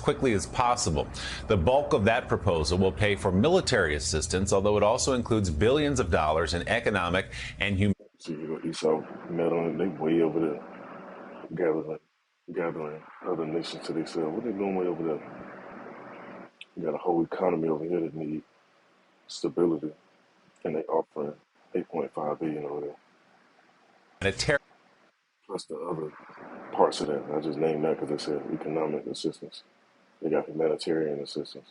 quickly as possible. The bulk of that proposal will pay for military assistance, although it also includes billions of dollars in economic and human. See, Esau met on it. They way over there, gathering other nations to themselves. What they doing way over there? You got a whole economy over here that need stability, and they offering 8.5 billion over there. Plus the other parts of that. I just named that because they said economic assistance. They got humanitarian assistance,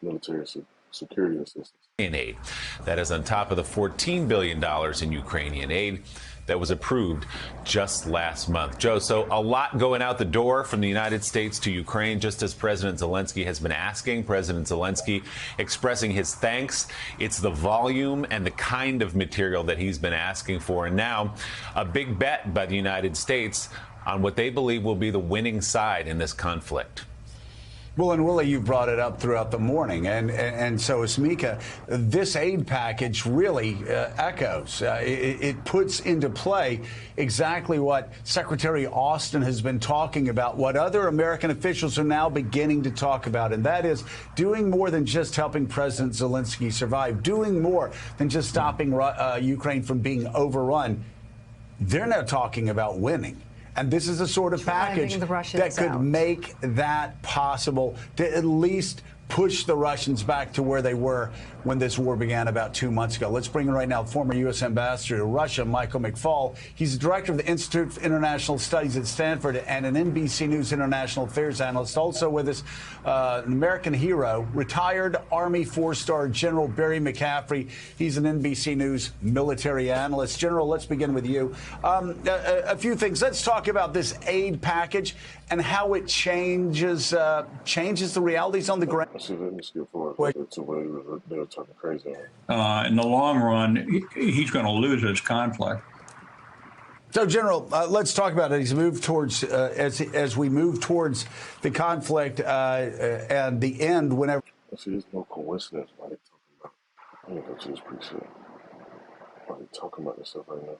military security assistance. Aid. That is on top of the $14 billion in Ukrainian aid that was approved just last month. Joe, so a lot going out the door from the United States to Ukraine, just as President Zelensky has been asking. President Zelensky expressing his thanks. It's the volume and the kind of material that he's been asking for. And now a big bet by the United States on what they believe will be the winning side in this conflict. Well, and Willie, you've brought it up throughout the morning, and so is Mika. This aid package really echoes. It puts into play exactly what Secretary Austin has been talking about, what other American officials are now beginning to talk about, and that is doing more than just helping President Zelensky survive, doing more than just stopping Ukraine from being overrun. They're now talking about winning. And this is a sort of package that could make that possible, to at least push the Russians back to where they were when this war began about 2 months ago. Let's bring in right now former U.S. Ambassador to Russia, Michael McFaul. He's the director of the Institute for International Studies at Stanford and an NBC News international affairs analyst. Also with us, an American hero, retired Army four-star General Barry McCaffrey. He's an NBC News military analyst. General, let's begin with you. A few things. Let's talk about this aid package and how it changes the realities on the ground. Let me skip forward to where they were talking crazy. In the long run, he's going to lose this conflict. So, General, let's talk about it. He's moved towards as we move towards the conflict and the end. Whenever see, there's no coincidence why they talking about. Let me go to this preset. Why they talking about this stuff right now?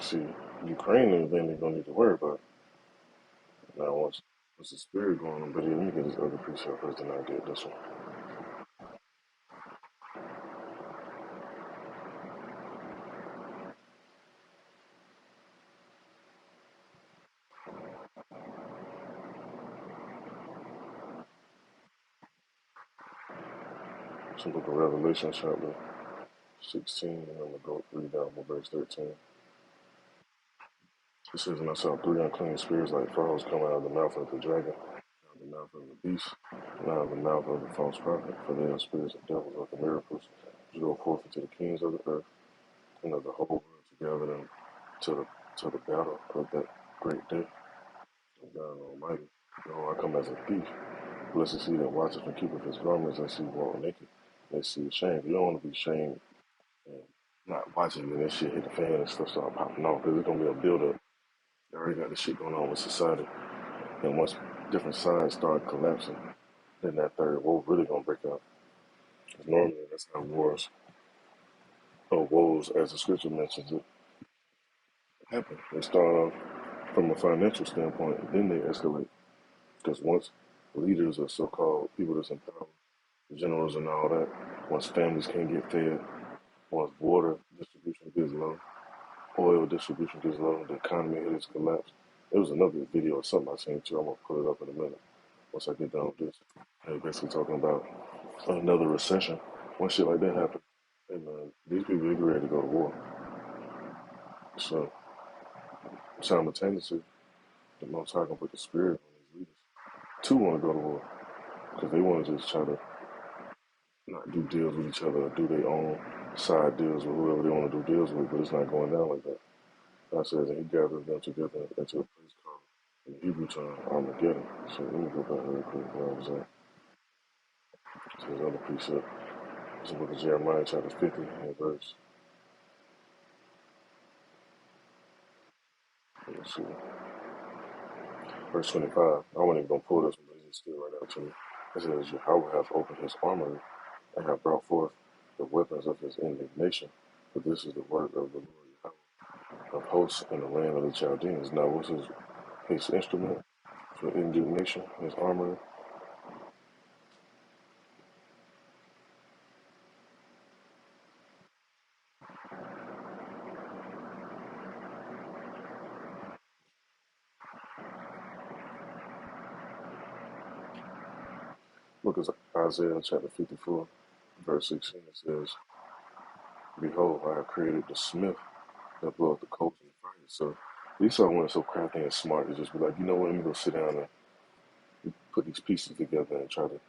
See, Ukraine and everything they're gonna need to worry about. Now once the spirit going on, but let me get this other preset first, then I get this one. So book of Revelation chapter 16, and I'm gonna go read down from verse 13. It says, and I saw three unclean spirits like frogs come out of the mouth of the dragon, out of the mouth of the beast, and out of the mouth of the false prophet, for they are spirits of devils working miracles, to go forth into the kings of the earth, and of the whole world to gather them to the battle of that great day. of God Almighty. Behold, I come as a thief. Blessed is he that watcheth and keepeth his garments, and see walk naked. They see ashamed. You don't want to be ashamed and not watching and that shit hit the fan and stuff start popping off, because it's going to be a build-up. They already got this shit going on with society. And once different sides start collapsing, then that third war really going to break out. Because normally that's how wars, or woes, as the scripture mentions it, happen. They start off from a financial standpoint, then they escalate. Because once leaders or so-called people that's in power, generals and all that, once families can't get fed, once water distribution gets low, oil distribution gets low, the economy is collapsed. There was another video or something I seen too. I'm going to pull it up in a minute once I get done with this. They're basically talking about another recession. When shit like that happens, and these people are ready to go to war. So simultaneously, the Most High gonna put the spirit on these leaders to want to go to war, because they want to just try to not do deals with each other or do their own side deals with whoever they want to do deals with, but it's not going down like that. God says that he gathered them together into a place called, in Hebrew term, Armageddon. So let me go back real quick where I was at. So there's another precept. It's the book of Jeremiah chapter 50 and verse. Let's see. Verse 25. I wasn't even going to pull this one, but it just stood right out to me. It says, Yahweh hath opened his armory and hath brought forth the weapons of his indignation. For this is the work of the Lord Yahweh of hosts in the land of the Chaldeans. Now, what's his instrument for indignation, his armory? Look at Isaiah chapter 54, verse 16. It says, Behold, I have created the smith that bloweth the coals in the fire. So Esau wasn't so crafty and smart to just be like, you know what, let me go sit down and put these pieces together and try to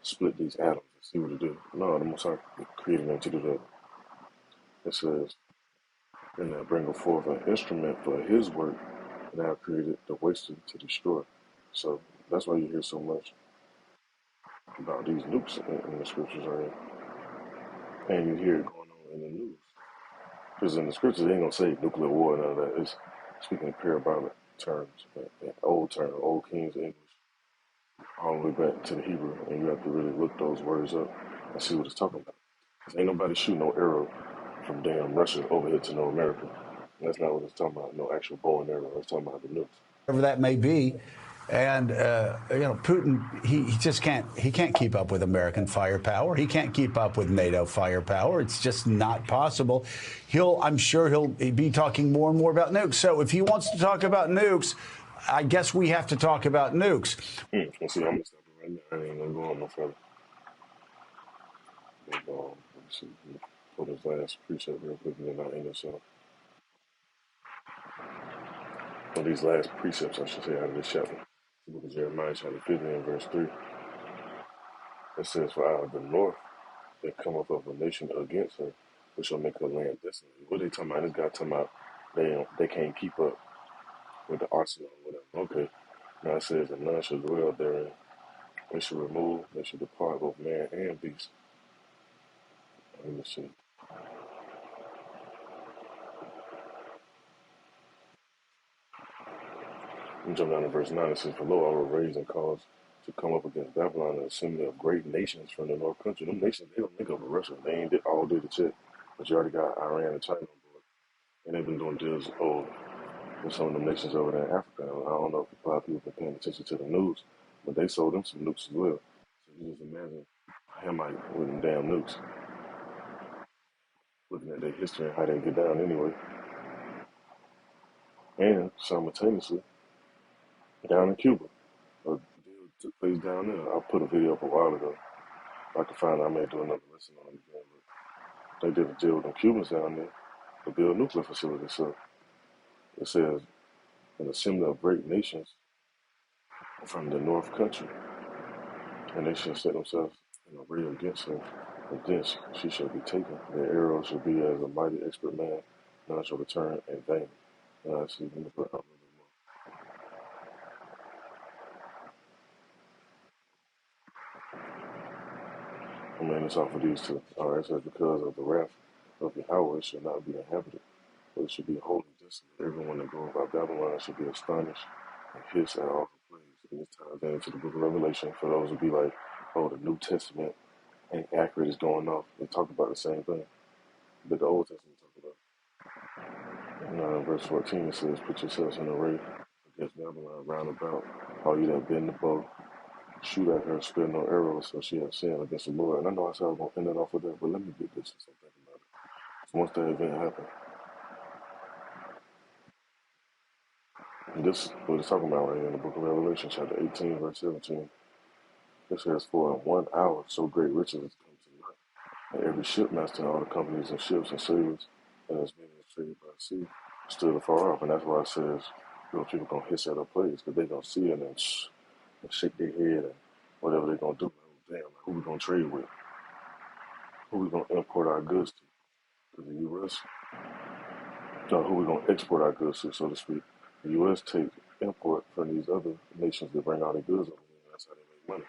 split these atoms and see what it do. No, the Most High created them to do that. It says, and I bring forth an instrument for his work, and I have created the waster to destroy. So that's why you hear so much about these nukes in the scriptures, right? And you hear it going on in the news. Because in the scriptures, they ain't going to say nuclear war and all that. It's speaking in parabolic terms, old King's English, all the way back to the Hebrew. And you have to really look those words up and see what it's talking about. Because ain't nobody shooting no arrow from damn Russia over here to no America. That's not what it's talking about. No actual bow and arrow. It's talking about the nukes. Whatever that may be. And Putin, he just can't keep up with American firepower. He can't keep up with NATO firepower. It's just not possible. I'm sure he'll be talking more and more about nukes. So if he wants to talk about nukes, I guess we have to talk about nukes. Let's see, I'm gonna stop it right now. I ain't gonna go on no further. Let me see. Pull this last precept real quick, and then I'll end this up. Well, these last precepts, I should say, out of this chapter. The book of Jeremiah, chapter 15, verse 3. It says, For out of the north there cometh up a nation against her, which shall make her land desolate. What they talking about? This guy talking about they can't keep up with the arsenal or whatever. Okay. Now it says, and none shall dwell therein. They shall remove, they shall depart both man and beast. Let me see. Let me jump down to verse 9. It says, For lo, I will raise and cause to come up against Babylon an assembly of great nations from the north country. Them nations, they don't think of Russia. They ain't all did the check. But you already got Iran and China on board. And they've been doing deals with some of the nations over there in Africa. I don't know if a lot of people have been paying attention to the news, but they sold them some nukes as well. So you just imagine Hamite with them damn nukes. Looking at their history and how they get down anyway. And simultaneously, down in Cuba, a deal took place down there. I put a video up a while ago. If I can find it, I may do another lesson on it again. But they did a deal with them Cubans down there to build nuclear facilities. So it says, an assembly of great nations from the north country, and they shall set themselves in array against her, and thence she shall be taken. Their arrow shall be as a mighty expert man, none shall return in vain. Now, see, let me put up a little bit more. I'm laying this off of these two. Alright, it says, because of the wrath of Yahweh it shall not be inhabited, but it should be wholly desolate. Everyone that goes by Babylon should be astonished and hiss at all the plagues. And this ties into the book of Revelation for those who be like, oh, the New Testament ain't accurate, it's going off. They talk about the same thing. But the Old Testament talk about. In verse 14 it says, Put yourselves in array against Babylon round about, all you that bend the bow, shoot at her, spare no arrows, so she has sinned against the Lord. And I know I said I was going to end it off with that, but let me get this and think about it. So once that event happened, and this is what it's talking about right here in the book of Revelation, chapter 18, verse 17. It says, For in 1 hour so great riches has come to light, and every shipmaster and all the companies and ships and sailors, and as many as trade by sea, stood afar off. And that's why it says, people gonna hiss at our plagues, because they gonna see it and shake their head and whatever they gonna do. Damn, like, who we gonna trade with? Who we gonna import our goods to? To the U.S.? No, who we gonna export our goods to, so to speak? The U.S. take import from these other nations that bring all their goods over here. And that's how they make money.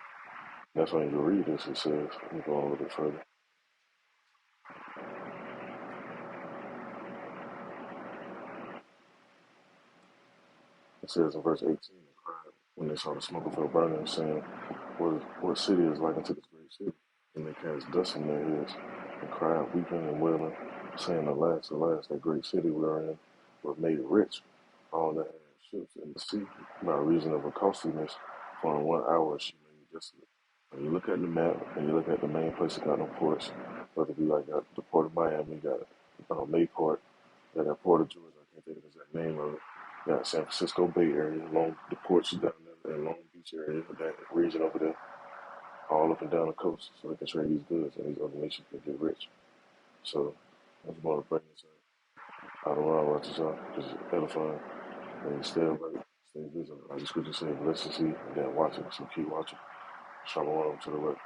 And that's why when you read this, it says, let me go on a little bit further. It says in verse 18, when they saw the smoke of hell burning, saying, what city is like unto this great city? And they cast dust in their heads and cried, weeping and wailing, saying, Alas, alas, that great city we are in was made rich, all that had ships in the sea, by reason of her costliness, for in 1 hour she made desolate. When you look at the map and you look at the main places got no ports, whether it be like the port of Miami, got Mayport, got Port of Georgia, I can't think of the exact name of it. Got San Francisco Bay Area, along the ports down there, and Long Beach area, that region over there, all up and down the coast, so they can trade these goods and these other nations can get rich. So I just want to bring this out around watch this out, just edifying and stay alert, stay vigilant. As the scripture says, bless and see, and then watch it, so keep watching. Shalom to the work.